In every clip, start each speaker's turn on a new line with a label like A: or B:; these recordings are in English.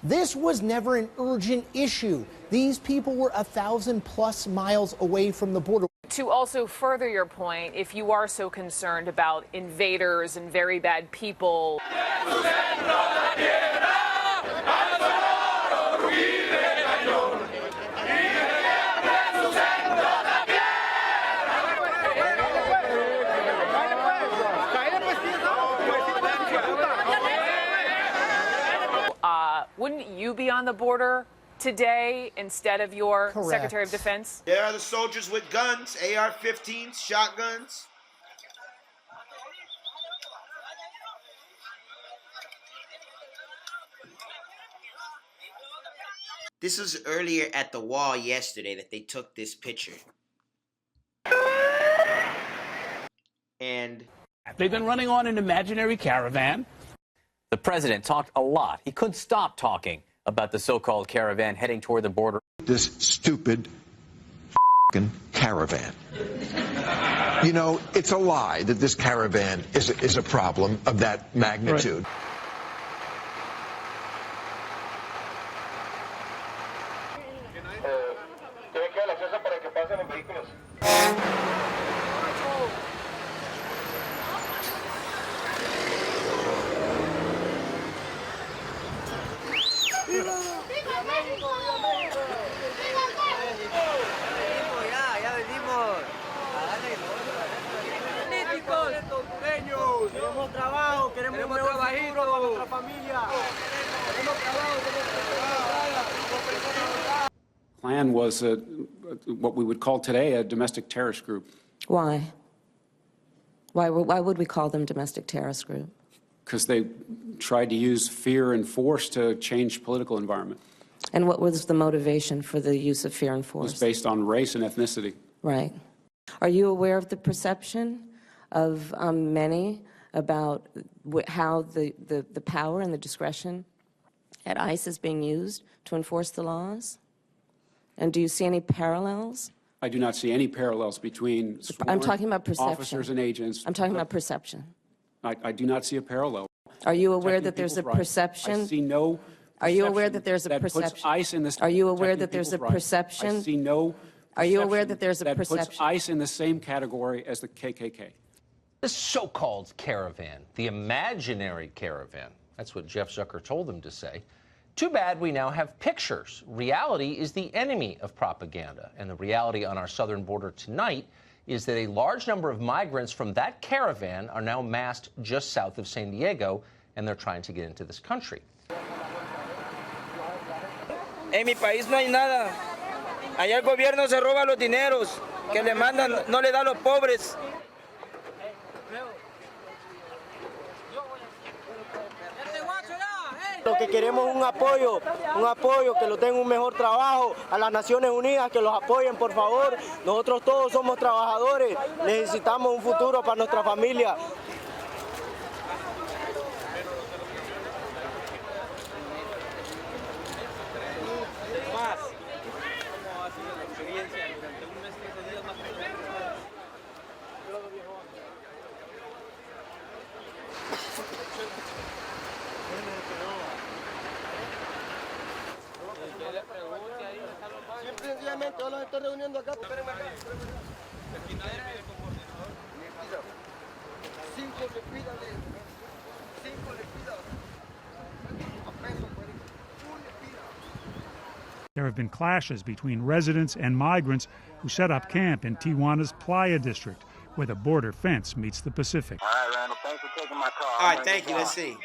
A: This was never an urgent issue. These people were 1,000+ miles away from the border.
B: To also further your point, if you are so concerned about invaders and very bad people, wouldn't you be on the border today instead of your
A: Correct.
B: Secretary of Defense?
C: There are the soldiers with guns, AR-15s, shotguns. This was earlier at the wall yesterday that they took this picture. And
D: they've been running on an imaginary caravan.
E: The president talked a lot. He couldn't stop talking about the so-called caravan heading toward the border.
F: This stupid caravan. You know, it's a lie that this caravan is a problem of that magnitude.
D: Right. Plan was what we would call today a domestic terrorist group.
G: Why? Why would we call them domestic terrorist group?
D: Because they tried to use fear and force to change political environment.
G: And what was the motivation for the use of fear and
D: It
G: force?
D: was based on race and ethnicity.
G: Right. Are you aware of the perception of many about how the power and the discretion at ICE is being used to enforce the laws? And do you see any parallels?
D: I do not see any parallels between
G: I'm talking about perception.
D: officers and agents.
G: I'm talking about perception.
D: I do not see a parallel.
G: Are you aware
D: Protecting
G: that there's a
D: people's rights.
G: perception?
D: I see no.
G: Are you aware that there's a
D: that
G: perception?
D: Puts ICE in this.
G: Are you aware
D: protecting
G: that there's a
D: people's rights.
G: perception?
D: I see no.
G: Are you aware
D: perception
G: that there's a
D: that
G: perception?
D: puts ICE in the same category as the KKK?
H: The so-called caravan, the imaginary caravan. That's what Jeff Zucker told them to say. Too bad we now have pictures. Reality is the enemy of propaganda. And the reality on our southern border tonight is that a large number of migrants from that caravan are now massed just south of San Diego, and they're trying to get into this country.
I: En mi país no hay nada. Allá el gobierno se roba los dineros que le mandan, no le da a los pobres. Lo que queremos es un apoyo, que los den un mejor trabajo, a las Naciones Unidas, que los apoyen, por favor. Nosotros todos somos trabajadores, necesitamos un futuro para nuestra familia. Sencillamente, yo los estoy reuniendo acá.
J: There have been clashes between residents and migrants who set up camp in Tijuana's Playa district, where the border fence meets the Pacific.
K: All right, Randall, thanks for taking my call.
C: all right, thank you. Let's see.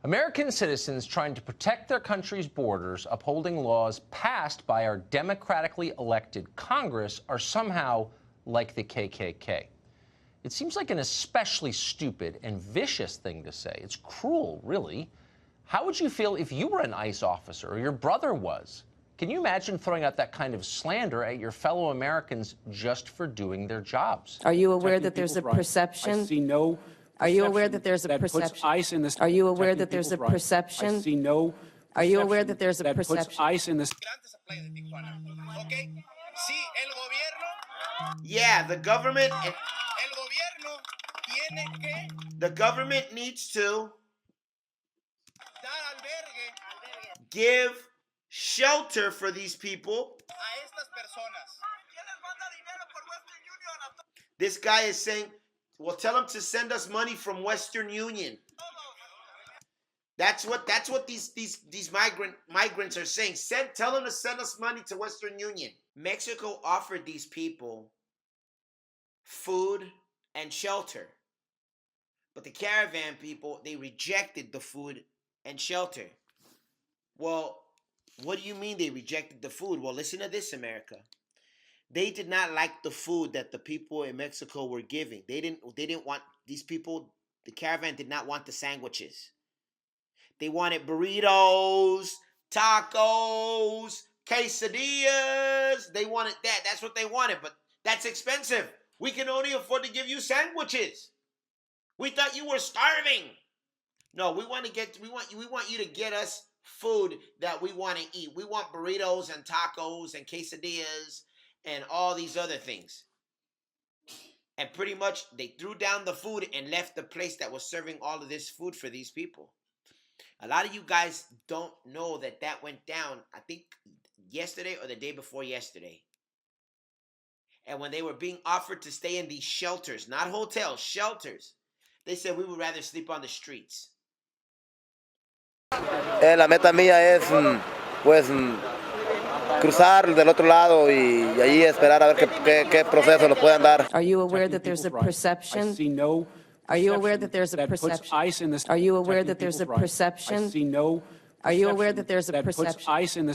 H: American citizens trying to protect their country's borders, upholding laws passed by our democratically elected Congress, are somehow like the KKK. It seems like an especially stupid and vicious thing to say. It's cruel, really. How would you feel if you were an ICE officer or your brother was? Can you imagine throwing out that kind of slander at your fellow Americans just for doing their jobs?
G: Are you aware that there's a perception?
D: I see no.
G: Are you aware that there's a perception? Are you aware that there's a perception?
D: I see no.
G: Are you aware that there's a perception?
D: Puts ICE in this.
C: Yeah, the government. The government needs to give shelter for these people. This guy is saying, well, tell them to send us money from Western Union. That's what these migrants are saying. Tell them to send us money to Western Union. Mexico offered these people food and shelter. But the caravan people, they rejected the food and shelter. Well, what do you mean they rejected the food? Well, listen to this, America. They did not like the food that the people in Mexico were giving. They didn't want these people, the caravan did not want the sandwiches. They wanted burritos, tacos, quesadillas. They wanted that. That's what they wanted, but that's expensive. We can only afford to give you sandwiches. We thought you were starving. No, we want you to get us food that we want to eat. We want burritos and tacos and quesadillas and all these other things. And pretty much they threw down the food and left the place that was serving all of this food for these people. A lot of you guys don't know that went down, I think, yesterday or the day before yesterday. And when they were being offered to stay in these shelters, not hotels, shelters, they said we would rather sleep on the streets.
I: La meta mía es, pues, cruzar del otro lado y allí esperar a ver qué proceso nos puedan dar.
G: Are you aware that there's a perception?
D: I see no.
G: Are you aware that there's a perception? Are you aware that there's a perception?
D: I see no.
G: Are you aware that there's a
D: That puts
G: perception?
D: ICE in the